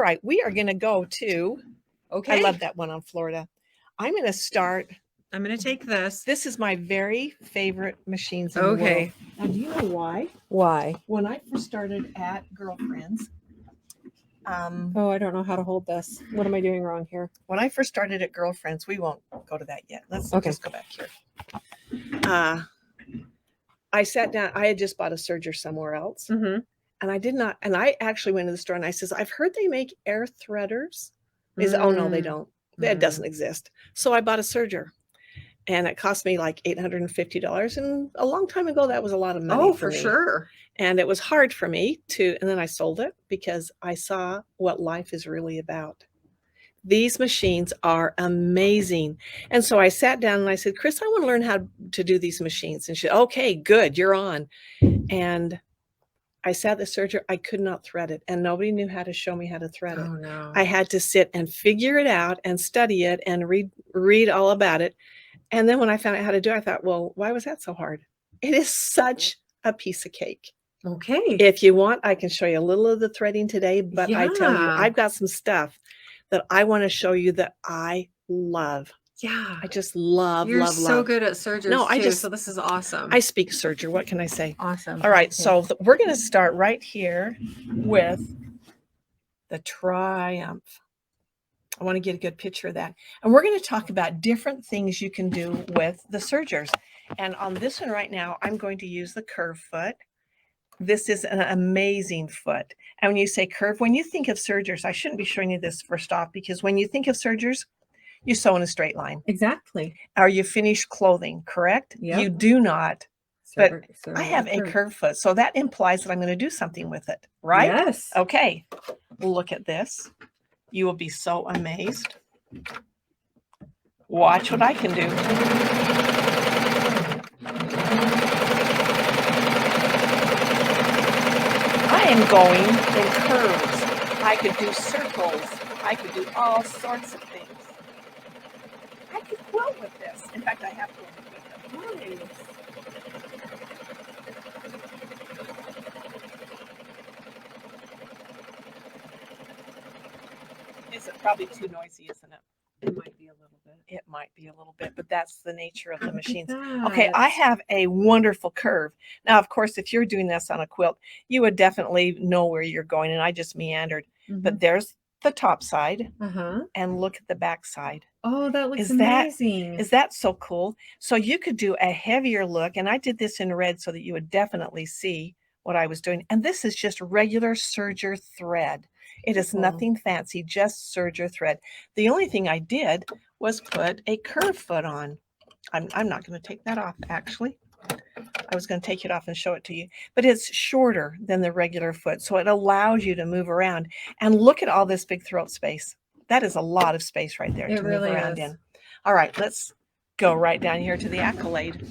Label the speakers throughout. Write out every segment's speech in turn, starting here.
Speaker 1: right, we are going to go to,
Speaker 2: Okay.
Speaker 1: I love that one on Florida. I'm going to start.
Speaker 2: I'm going to take this.
Speaker 1: This is my very favorite machines in the world.
Speaker 2: Okay.
Speaker 1: Now, do you know why?
Speaker 2: Why?
Speaker 1: When I first started at Girlfriends,
Speaker 2: Oh, I don't know how to hold this. What am I doing wrong here?
Speaker 1: when I first started at Girlfriends, we won't go to that yet. Let's
Speaker 2: Okay.
Speaker 1: just go back here. I sat down. I had just bought a serger somewhere else.
Speaker 2: Mm-hmm.
Speaker 1: And I did not. And I actually went to the store and I says, I've heard they make air threaders. He said, oh, no, they don't. That doesn't exist. So I bought a serger. And it cost me like $850. And a long time ago, that was a lot of money for me.
Speaker 2: Sure.
Speaker 1: And it was hard for me to, and then I sold it because I saw what life is really about. These machines are amazing. And so I sat down and I said, Chris, I want to learn how to do these machines. And she said, okay, good, you're on. And I sat the serger, I could not thread it. And nobody knew how to show me how to thread it.
Speaker 2: Oh, no.
Speaker 1: I had to sit and figure it out and study it and read all about it. And then when I found out how to do it, I thought, well, why was that so hard? It is such a piece of cake.
Speaker 2: Okay.
Speaker 1: If you want, I can show you a little of the threading today, but I tell you,
Speaker 2: Yeah.
Speaker 1: I've got some stuff that I want to show you that I love.
Speaker 2: Yeah.
Speaker 1: I just love,
Speaker 2: You're
Speaker 1: love,
Speaker 2: so
Speaker 1: love.
Speaker 2: good at sergers
Speaker 1: No,
Speaker 2: too, so this is awesome.
Speaker 1: I speak serger. What can I say?
Speaker 2: Awesome.
Speaker 1: All right, so we're going to start right here with the Triumph. I want to get a good picture of that. And we're going to talk about different things you can do with the sergers. And on this one right now, I'm going to use the curve foot. This is an amazing foot. And when you say curve, when you think of sergers, I shouldn't be showing you this first off, because when you think of sergers, you sew in a straight line.
Speaker 2: Exactly.
Speaker 1: Or you finish clothing, correct?
Speaker 2: Yep.
Speaker 1: You do not. But I have a
Speaker 2: curve.
Speaker 1: curve foot, so that implies that I'm going to do something with it, right?
Speaker 2: Yes.
Speaker 1: Okay. Look at this. You will be so amazed. Watch what I can do. I am going in curves. I could do circles. I could do all sorts of things. I could quilt with this. In fact, I have quilted with it. Is it probably too noisy, isn't it?
Speaker 2: It might be a little bit.
Speaker 1: It might be a little bit, but that's the nature of the machines.
Speaker 2: That.
Speaker 1: Okay, I have a wonderful curve. Now, of course, if you're doing this on a quilt, you would definitely know where you're going, and I just meandered. But there's the top side, and look at the back side.
Speaker 2: Oh, that looks amazing.
Speaker 1: Is that so cool? So you could do a heavier look, and I did this in red so that you would definitely see what I was doing. And this is just regular serger thread. It is nothing fancy, just serger thread. The only thing I did was put a curve foot on. I'm not going to take that off, actually. I was going to take it off and show it to you. But it's shorter than the regular foot, so it allows you to move around. And look at all this big throat space. That is a lot of space right there to move around in. All right, let's go right down here to the Accolade.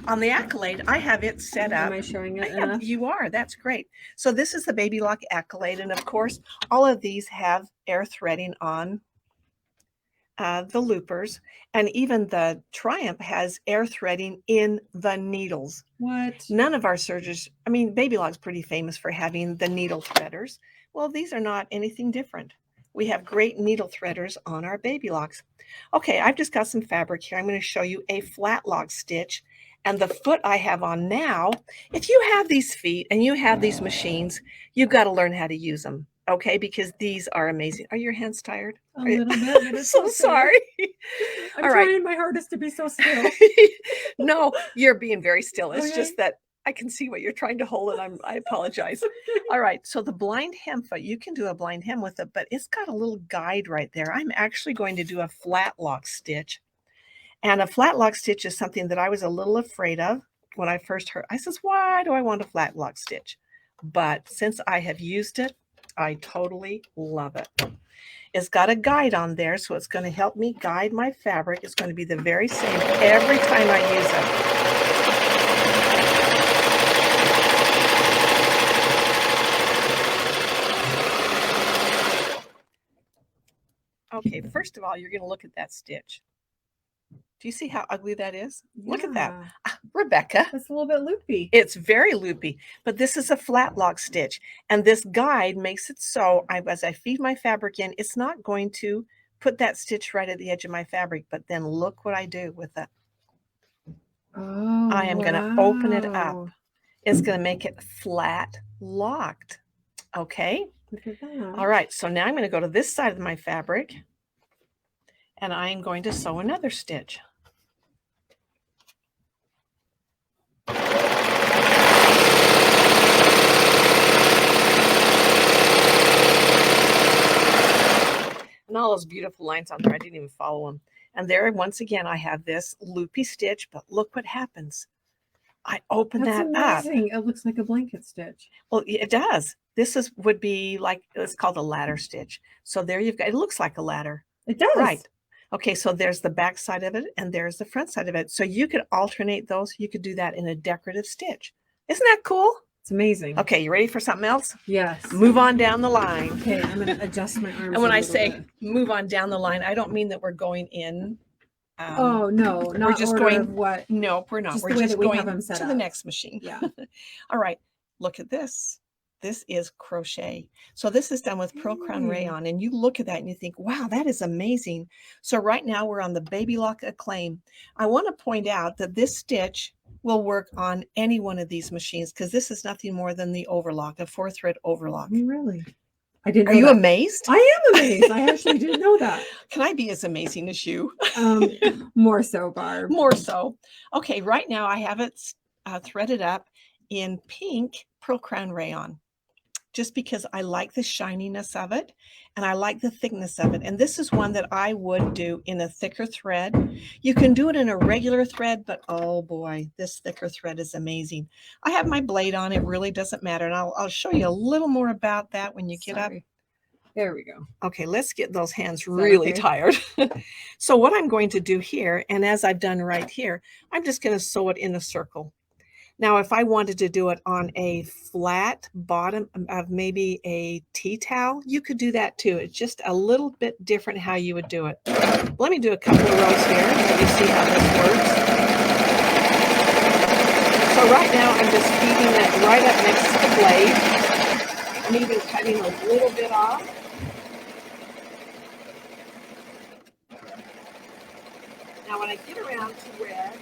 Speaker 1: On the Accolade, I have it set up.
Speaker 2: Am I showing it enough?
Speaker 1: You are. That's great. So this is the Baby Lock Accolade. And of course, all of these have air threading on the loopers. And even the Triumph has air threading in the needles.
Speaker 2: What?
Speaker 1: None of our sergers, I mean, Baby Lock's pretty famous for having the needle threaders. Well, these are not anything different. We have great needle threaders on our Baby Locks. Okay, I've just got some fabric here. I'm going to show you a flat lock stitch. And the foot I have on now, if you have these feet and you have these machines, you've got to learn how to use them, okay? Because these are amazing. Are your hands tired?
Speaker 2: A little bit.
Speaker 1: I'm so sorry.
Speaker 2: I'm trying my hardest to be so still.
Speaker 1: No, you're being very still. It's just that I can see what you're trying to hold, and I apologize. All right, so the blind hem foot, you can do a blind hem with it, but it's got a little guide right there. I'm actually going to do a flat lock stitch. And a flat lock stitch is something that I was a little afraid of when I first heard. I says, why do I want a flat lock stitch? But since I have used it, I totally love it. It's got a guide on there, so it's going to help me guide my fabric. It's going to be the very same every time I use it. Okay, first of all, you're going to look at that stitch. Do you see how ugly that is? Look at that.
Speaker 2: Yeah.
Speaker 1: Rebecca.
Speaker 2: That's a little bit loopy.
Speaker 1: It's very loopy, but this is a flat lock stitch. And this guide makes it so as I feed my fabric in, it's not going to put that stitch right at the edge of my fabric. But then look what I do with it.
Speaker 2: Oh,
Speaker 1: I am going to open it up. It's going to make it flat locked. Okay.
Speaker 2: Look at that.
Speaker 1: All right. So now I'm going to go to this side of my fabric and I am going to sew another stitch. And all those beautiful lines on there, I didn't even follow them. And there, once again, I have this loopy stitch, but look what happens. I open that up.
Speaker 2: It looks like a blanket stitch.
Speaker 1: Well, it does. This would be like, it's called a ladder stitch. So there you've got, it looks like a ladder.
Speaker 2: It does.
Speaker 1: Right. Okay, so there's the back side of it and there's the front side of it. So you could alternate those. You could do that in a decorative stitch. Isn't that cool?
Speaker 2: It's amazing.
Speaker 1: Okay, you ready for something else?
Speaker 2: Yes.
Speaker 1: Move on down the line.
Speaker 2: Okay, I'm going to adjust my arms.
Speaker 1: And when I say move on down the line, I don't mean that we're going in.
Speaker 2: Oh, no, not
Speaker 1: we're just
Speaker 2: order
Speaker 1: going.
Speaker 2: of what?
Speaker 1: No, we're not.
Speaker 2: Just
Speaker 1: We're
Speaker 2: the way
Speaker 1: just
Speaker 2: that we
Speaker 1: going
Speaker 2: have them set
Speaker 1: to
Speaker 2: up.
Speaker 1: the next machine.
Speaker 2: Yeah.
Speaker 1: All right, look at this. This is crochet. So this is done with pearl crown rayon. And you look at that and you think, wow, that is amazing. So right now we're on the Baby Lock Acclaim. I want to point out that this stitch will work on any one of these machines because this is nothing more than the overlock, a 4-thread overlock.
Speaker 2: Really? I didn't know
Speaker 1: Are you
Speaker 2: that.
Speaker 1: amazed?
Speaker 2: I am amazed. I actually didn't know that.
Speaker 1: Can I be as amazing as you?
Speaker 2: More so, Barb.
Speaker 1: More so. Okay, right now I have it threaded up in pink pearl crown rayon, just because I like the shininess of it and I like the thickness of it. And this is one that I would do in a thicker thread. You can do it in a regular thread, but oh boy, this thicker thread is amazing. I have my blade on. It really doesn't matter. And I'll show you a little more about that when you get up.
Speaker 2: There we go.
Speaker 1: Okay, let's get those hands really tired. So what I'm going to do here, and as I've done right here, I'm just going to sew it in a circle. Now, if I wanted to do it on a flat bottom of maybe a tea towel, you could do that too. It's just a little bit different how you would do it. Let me do a couple of rows here and let you see how this works. So right now, I'm just feeding that right up next to the blade. I'm even cutting a little bit off. Now, when I get around to red,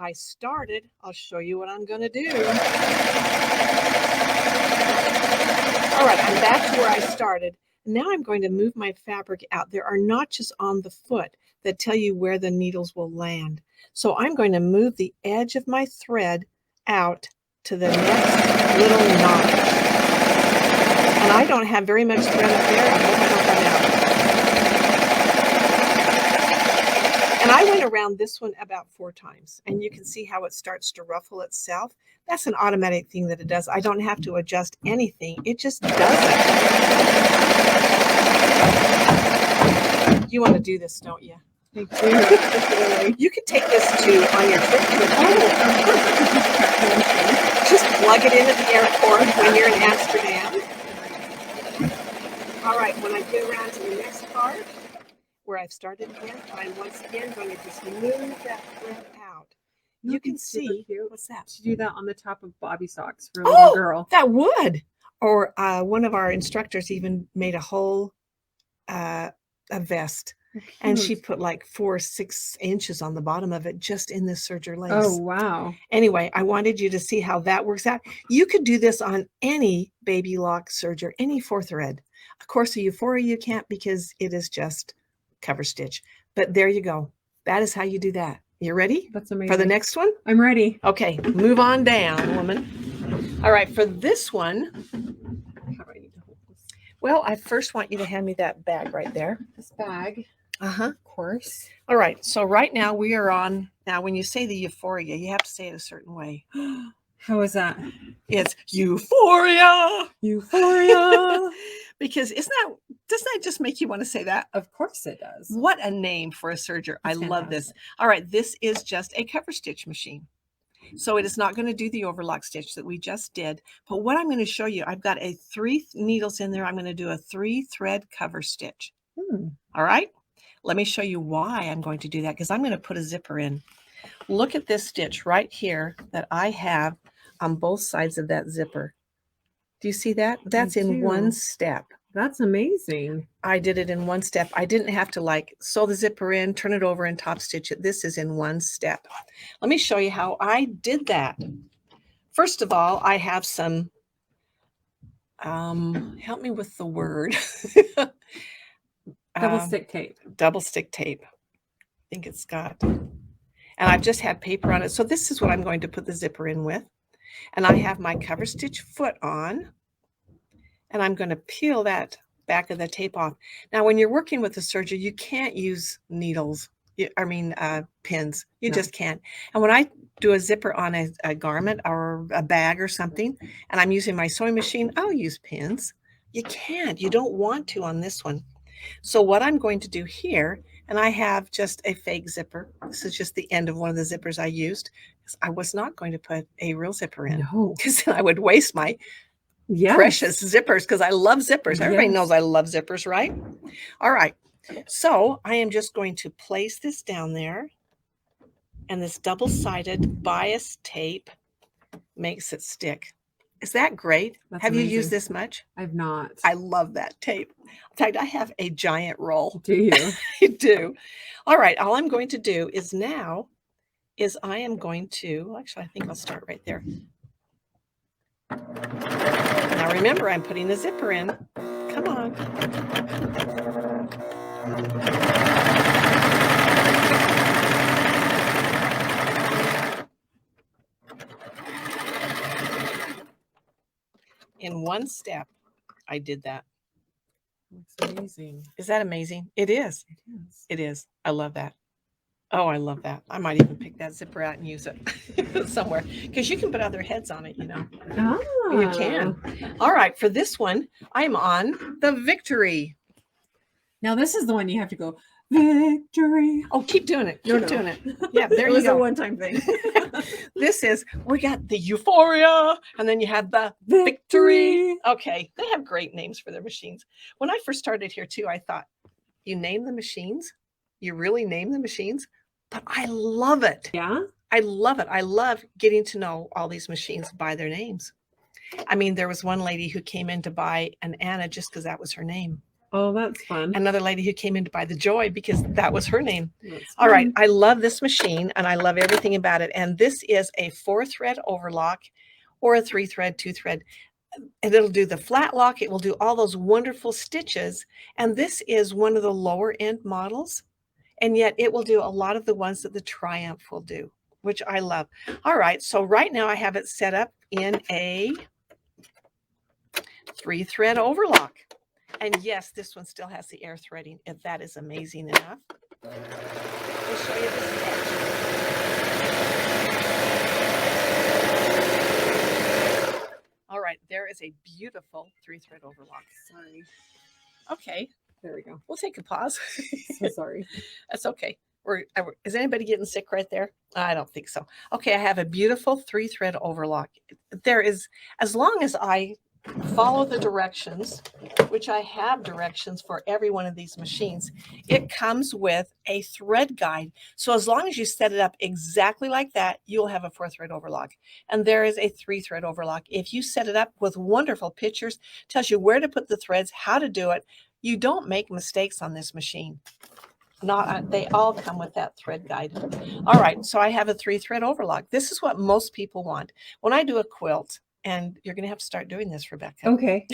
Speaker 1: I started, I'll show you what I'm going to do. All right, I'm back to where I started. Now I'm going to move my fabric out. There are notches on the foot that tell you where the needles will land. So I'm going to move the edge of my thread out to the next little notch. And I don't have very much thread up there. I hope I don't run out. And I went around this one about 4 times, and you can see how it starts to ruffle itself. That's an automatic thing that it does. I don't have to adjust anything. It just does it. You want to do this, don't you?
Speaker 2: I do.
Speaker 1: You could take this to on your trip. Just plug it into the airport when you're in Amsterdam. All right, when I get around to the next part, where I've started again, I'm once again going to just move that thread out. You can see, what's that?
Speaker 2: To do that on the top of bobby socks for a little girl.
Speaker 1: That would. Or one of our instructors even made a whole a vest. And she put like 4 or 6 inches on the bottom of it just in this serger lace.
Speaker 2: Oh, wow.
Speaker 1: Anyway, I wanted you to see how that works out. You could do this on any baby lock serger, any 4-thread. Of course, a Euphoria you can't because it is just cover stitch. But there you go. That is how you do that. You ready?
Speaker 2: That's amazing.
Speaker 1: For the next one?
Speaker 2: I'm ready.
Speaker 1: Okay, move on down, woman. All right, for this one,
Speaker 2: How do I need to hold this?
Speaker 1: well, I first want you to hand me that bag right there.
Speaker 2: This bag.
Speaker 1: Uh-huh.
Speaker 2: Of course.
Speaker 1: All right, so right now we are on, now when you say the Euphoria, you have to say it a certain way.
Speaker 2: How is that?
Speaker 1: It's Euphoria.
Speaker 2: Euphoria.
Speaker 1: Because doesn't that just make you want to say that?
Speaker 2: Of course it does.
Speaker 1: What a name for a serger. I love this. All right, this is just a cover stitch machine. So it is not going to do the overlock stitch that we just did. But what I'm going to show you, I've got 3 needles in there. I'm going to do a 3-thread cover stitch. All right, Let me show you why I'm going to do that, because I'm going to put a zipper in. Look at this stitch right here that I have on both sides of that zipper. Do you see that? That's in one step.
Speaker 2: That's amazing.
Speaker 1: I did it in one step. I didn't have to like sew the zipper in, turn it over, and top stitch it. This is in one step. Let me show you how I did that. First of all, I have some, help me with the word.
Speaker 2: Double stick tape.
Speaker 1: Double stick tape. I think it's got, and I've just had paper on it. So this is what I'm going to put the zipper in with. And I have my cover stitch foot on, and I'm going to peel that back of the tape off. Now, when you're working with a serger, you can't use needles. Pins. You just can't. And when I do a zipper on a garment or a bag or something, and I'm using my sewing machine, I'll use pins. You can't. You don't want to on this one. So what I'm going to do here, and I have just a fake zipper. This is just the end of one of the zippers I used. I was not going to put a real zipper in, because then I would waste my precious zippers, because I love zippers. Everybody knows I love zippers, right? All right. So I am just going to place this down there, and this double-sided bias tape makes it stick. Is that great? Have you used this much? I've not. I love that tape. In fact, I have a giant roll. Do you? I do. All right. All I'm going to do is now is I am going to, actually, I think I'll start right there. Now remember, I'm putting the zipper in. Come on. In one step, I did that. That's amazing. Is that amazing? It is. It is. It is. I love that. Oh, I love that. I might even pick that zipper out and use it somewhere, because you can put other heads on it, you know. Oh. You can. All right. For this one, I'm on the Victory.
Speaker 2: Now, this is the one you have to go, Victory.
Speaker 1: Oh, keep doing it. Keep doing it. Yeah, there you go. It was
Speaker 2: a one-time thing.
Speaker 1: This is, we got the Euphoria, and then you have the Victory. Okay. They have great names for their machines. When I first started here, too, I thought, you name the machines? You really name the machines? But I love it. Yeah? I love it. I love getting to know all these machines by their names. I mean, there was one lady who came in to buy an Anna just because that was her name.
Speaker 2: Oh, that's fun.
Speaker 1: Another lady who came in to buy the Joy because that was her name. All right. I love this machine, and I love everything about it. And this is a 4-thread overlock or a 3-thread, 2-thread. And it'll do the flat lock. It will do all those wonderful stitches. And this is one of the lower end models. And yet it will do a lot of the ones that the Triumph will do, which I love. All right. So right now I have it set up in a 3-thread overlock. And yes, this one still has the air threading, if that is amazing enough. We'll show you the sketch. All right, there is a beautiful 3-thread overlock. Sorry. Okay. There we go. We'll take a pause.
Speaker 2: So sorry.
Speaker 1: That's okay. Is anybody getting sick right there? I don't think so. Okay, I have a beautiful 3-thread overlock. There is, as long as I follow the directions, which I have directions for every one of these machines, it comes with a thread guide. So as long as you set it up exactly like that, you'll have a 4-thread overlock. And there is a 3-thread overlock. If you set it up with wonderful pictures, tells you where to put the threads, how to do it, you don't make mistakes on this machine. They all come with that thread guide. All right, so I have a 3-thread overlock. This is what most people want. When I do a quilt, and you're going to have to start doing this, Rebecca.
Speaker 2: Okay.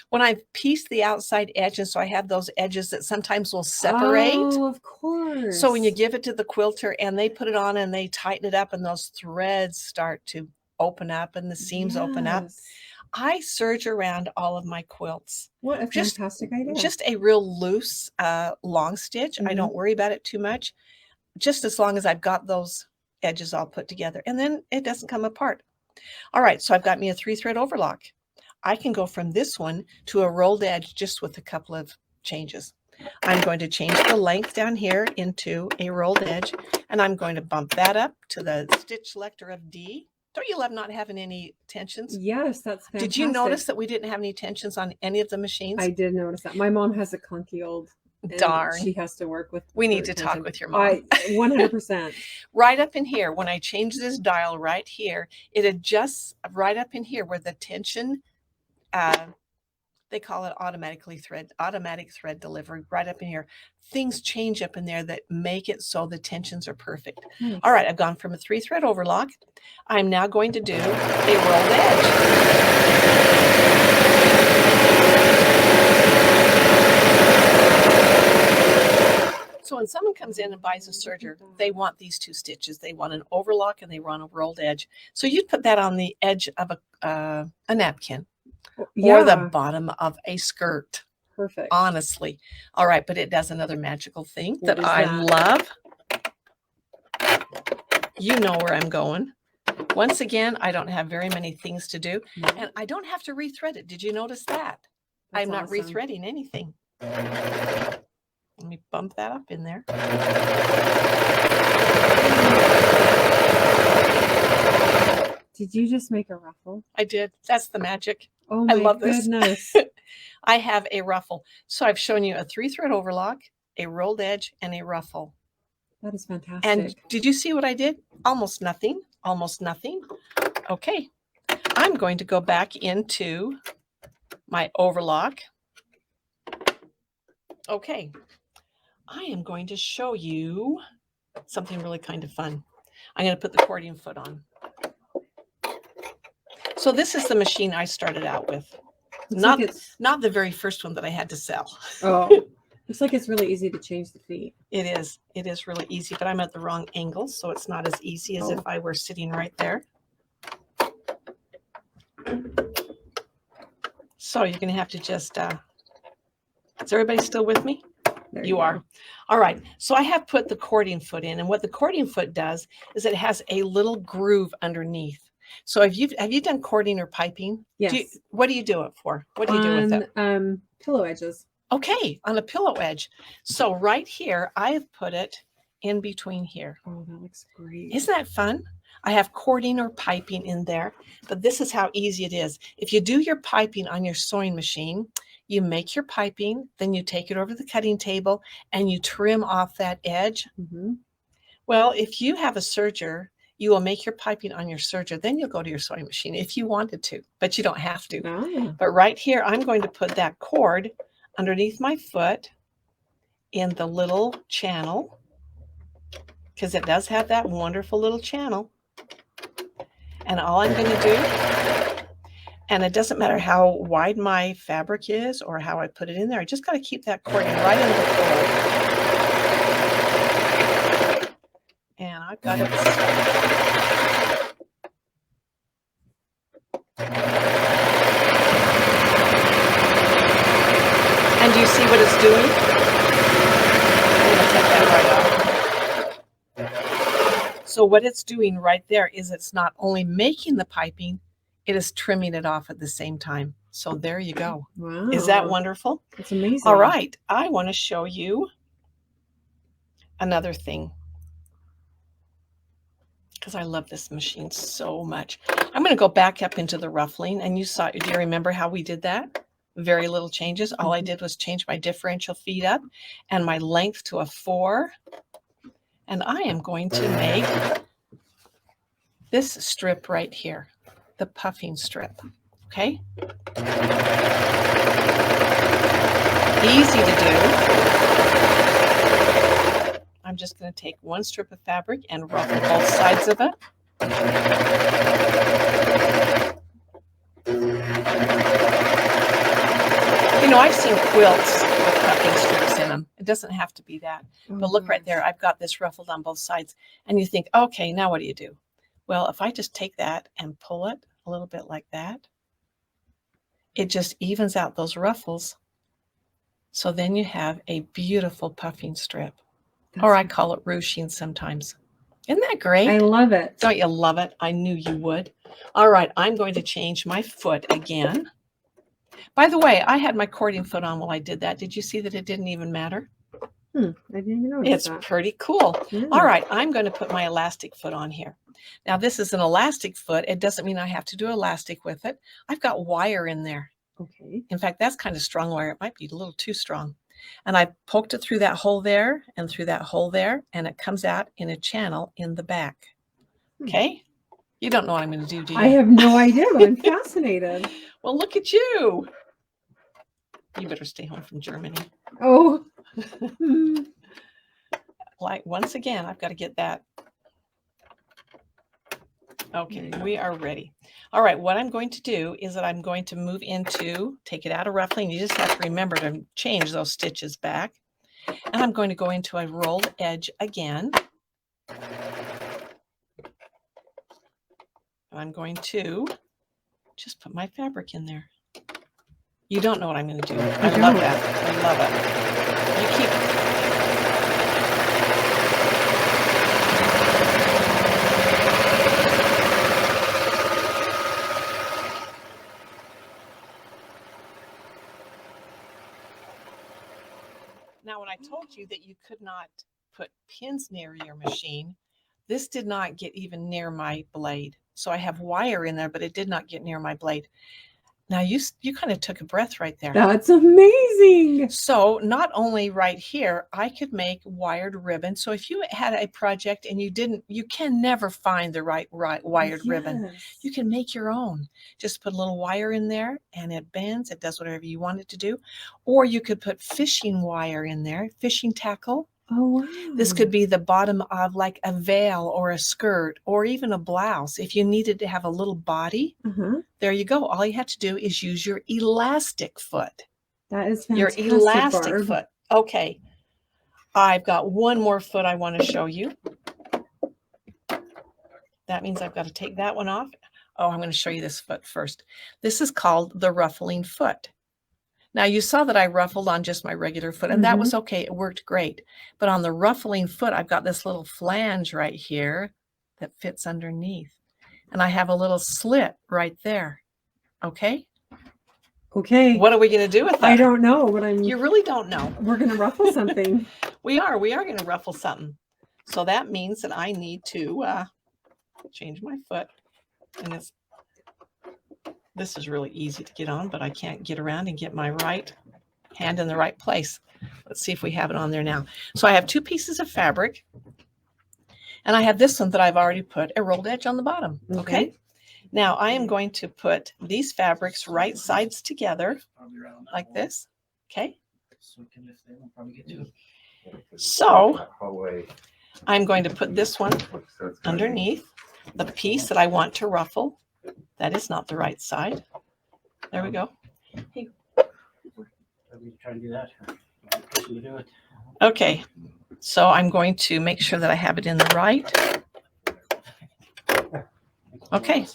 Speaker 1: When I piece the outside edges, so I have those edges that sometimes will separate.
Speaker 2: Oh, of course.
Speaker 1: So when you give it to the quilter and they put it on and they tighten it up and those threads start to open up and the seams open up, I serge around all of my quilts.
Speaker 2: What a fantastic idea.
Speaker 1: Just a real loose long stitch. I don't worry about it too much, just as long as I've got those edges all put together. And then it doesn't come apart. All right, so I've got me a 3-thread overlock. I can go from this one to a rolled edge just with a couple of changes. I'm going to change the length down here into a rolled edge, and I'm going to bump that up to the stitch selector of D. Don't you love not having any tensions?
Speaker 2: Yes, that's fantastic.
Speaker 1: Did you notice that we didn't have any tensions on any of the machines?
Speaker 2: I did notice that. My mom has a clunky old and
Speaker 1: Darn.
Speaker 2: she has to work with.
Speaker 1: We need to talk with your mom.
Speaker 2: 100%.
Speaker 1: Right up in here, when I change this dial right here, it adjusts right up in here where the tension, they call it automatic thread delivery, right up in here. Things change up in there that make it so the tensions are perfect.
Speaker 2: Nice.
Speaker 1: All right, I've gone from a 3-thread overlock. I'm now going to do a rolled edge. So when someone comes in and buys a serger, they want these 2 stitches. They want an overlock and they want a rolled edge. So you'd put that on the edge of a napkin, or the bottom of a skirt.
Speaker 2: Perfect.
Speaker 1: Honestly. All right, but it does another magical thing
Speaker 2: What
Speaker 1: that I love. You know where I'm going. Once again, I don't have very many things to do, and I don't have to rethread it. Did you notice that? I'm not rethreading anything. Let me bump that up in there.
Speaker 2: Did you just make a ruffle?
Speaker 1: I did. That's the magic.
Speaker 2: Oh my
Speaker 1: I love
Speaker 2: goodness.
Speaker 1: this. I have a ruffle. So I've shown you a 3-thread overlock, a rolled edge, and a ruffle.
Speaker 2: That is fantastic.
Speaker 1: And did you see what I did? Almost nothing. Almost nothing. Okay. I'm going to go back into my overlock. Okay. I am going to show you something really kind of fun. I'm going to put the accordion foot on. So this is the machine I started out with. Not the very first one that I had to sell.
Speaker 2: Oh, looks like it's really easy to change the feet.
Speaker 1: It is. It is really easy, but I'm at the wrong angle, so it's not as easy as if I were sitting right there. So you're going to have to just, is everybody still with me?
Speaker 2: There
Speaker 1: you are. All right. So I have put the accordion foot in, and what the accordion foot does is it has a little groove underneath. So have you done cording or piping?
Speaker 2: Yes.
Speaker 1: What do you do it for? What do you do with it?
Speaker 2: Pillow edges.
Speaker 1: Okay, on a pillow edge. So right here, I have put it in between here.
Speaker 2: Oh, that looks great.
Speaker 1: Isn't that fun? I have cording or piping in there, but this is how easy it is. If you do your piping on your sewing machine, you make your piping, then you take it over the cutting table and you trim off that edge.
Speaker 2: Mm-hmm.
Speaker 1: Well, if you have a serger, you will make your piping on your serger, then you'll go to your sewing machine if you wanted to, but you don't have to.
Speaker 2: Oh.
Speaker 1: But right here, I'm going to put that cord underneath my foot in the little channel, because it does have that wonderful little channel. And all I'm going to do, and it doesn't matter how wide my fabric is or how I put it in there, I just got to keep that cord right in the cord. And I've got it. And do you see what it's doing? I'm going to take that right off. So what it's doing right there is it's not only making the piping, it is trimming it off at the same time. So there you go.
Speaker 2: Wow.
Speaker 1: Is that wonderful?
Speaker 2: It's amazing.
Speaker 1: All right. I want to show you another thing, because I love this machine so much. I'm going to go back up into the ruffling, and do you remember how we did that? Very little changes. All I did was change my differential feet up and my length to a 4. And I am going to make this strip right here, the puffing strip. Okay. Easy to do. I'm just going to take one strip of fabric and ruffle both sides of it. You know, I've seen quilts with puffing strips in them. It doesn't have to be that. But look right there. I've got this ruffled on both sides. And you think, okay, now what do you do? Well, if I just take that and pull it a little bit like that, it just evens out those ruffles. So then you have a beautiful puffing strip. Or I call it ruching sometimes. Isn't that great?
Speaker 2: I love it.
Speaker 1: Don't you love it? I knew you would. All right, I'm going to change my foot again. By the way, I had my accordion foot on while I did that. Did you see that it didn't even matter?
Speaker 2: I didn't even notice that.
Speaker 1: It's pretty cool.
Speaker 2: Yeah.
Speaker 1: All right, I'm going to put my elastic foot on here. Now, this is an elastic foot. It doesn't mean I have to do elastic with it. I've got wire in there.
Speaker 2: Okay.
Speaker 1: In fact, that's kind of strong wire. It might be a little too strong. And I poked it through that hole there and through that hole there, and it comes out in a channel in the back. Okay? You don't know what I'm going to do, do you?
Speaker 2: I have no idea, but I'm fascinated.
Speaker 1: Well, look at you. You better stay home from Germany.
Speaker 2: Oh.
Speaker 1: Like, once again, I've got to get that. Okay, we are ready. All right, what I'm going to do is that I'm going to move into, take it out of ruffling. You just have to remember to change those stitches back. And I'm going to go into a rolled edge again. I'm going to just put my fabric in there. You don't know what I'm going to do. I love that. I love it. You keep. Now, when I told you that you could not put pins near your machine, this did not get even near my blade. So I have wire in there, but it did not get near my blade. Now you kind of took a breath right there.
Speaker 2: That's amazing.
Speaker 1: So not only right here, I could make wired ribbon. So if you had a project and you can never find the right wired ribbon. You can make your own. Just put a little wire in there and it bends. It does whatever you want it to do. Or you could put fishing wire in there, fishing tackle.
Speaker 2: Oh, wow.
Speaker 1: This could be the bottom of like a veil or a skirt or even a blouse. If you needed to have a little body, there you go. All you have to do is use your elastic foot.
Speaker 2: That is fantastic,
Speaker 1: your elastic
Speaker 2: Barb.
Speaker 1: foot. Okay. I've got one more foot I want to show you. That means I've got to take that one off. Oh, I'm going to show you this foot first. This is called the ruffling foot. Now you saw that I ruffled on just my regular foot and that was okay. It worked great. But on the ruffling foot, I've got this little flange right here that fits underneath. And I have a little slit right there. Okay?
Speaker 2: Okay.
Speaker 1: What are we going to do with that?
Speaker 2: I don't know, but
Speaker 1: You really don't know.
Speaker 2: We're going to ruffle something.
Speaker 1: We are going to ruffle something. So that means that I need to change my foot. And this is really easy to get on, but I can't get around and get my right hand in the right place. Let's see if we have it on there now. So I have two pieces of fabric, and I have this one that I've already put a rolled edge on the bottom. Okay. Now I am going to put these fabrics right sides together like this. Okay. So I'm going to put this one underneath the piece that I want to ruffle. That is not the right side. There we go. Hey.
Speaker 3: Try to do that. You do it.
Speaker 1: Okay, so I'm going to make sure that I have it in the right. Okay.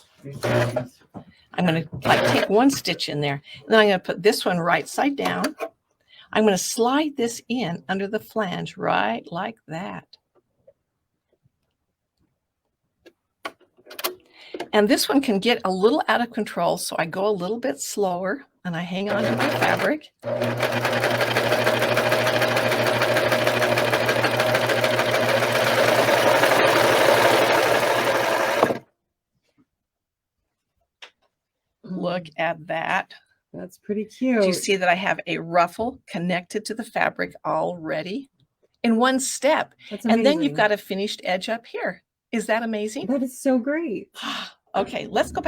Speaker 1: I'm going to take one stitch in there. And then I'm going to put this one right side down. I'm going to slide this in under the flange right like that. And this one can get a little out of control, so I go a little bit slower and I hang on to my fabric. Look at that.
Speaker 2: That's pretty cute.
Speaker 1: Do you see that I have a ruffle connected to the fabric already in one step?
Speaker 2: That's
Speaker 1: amazing. And then you've got a finished edge up here. Is that amazing?
Speaker 2: That is so great.
Speaker 1: Okay, let's go back.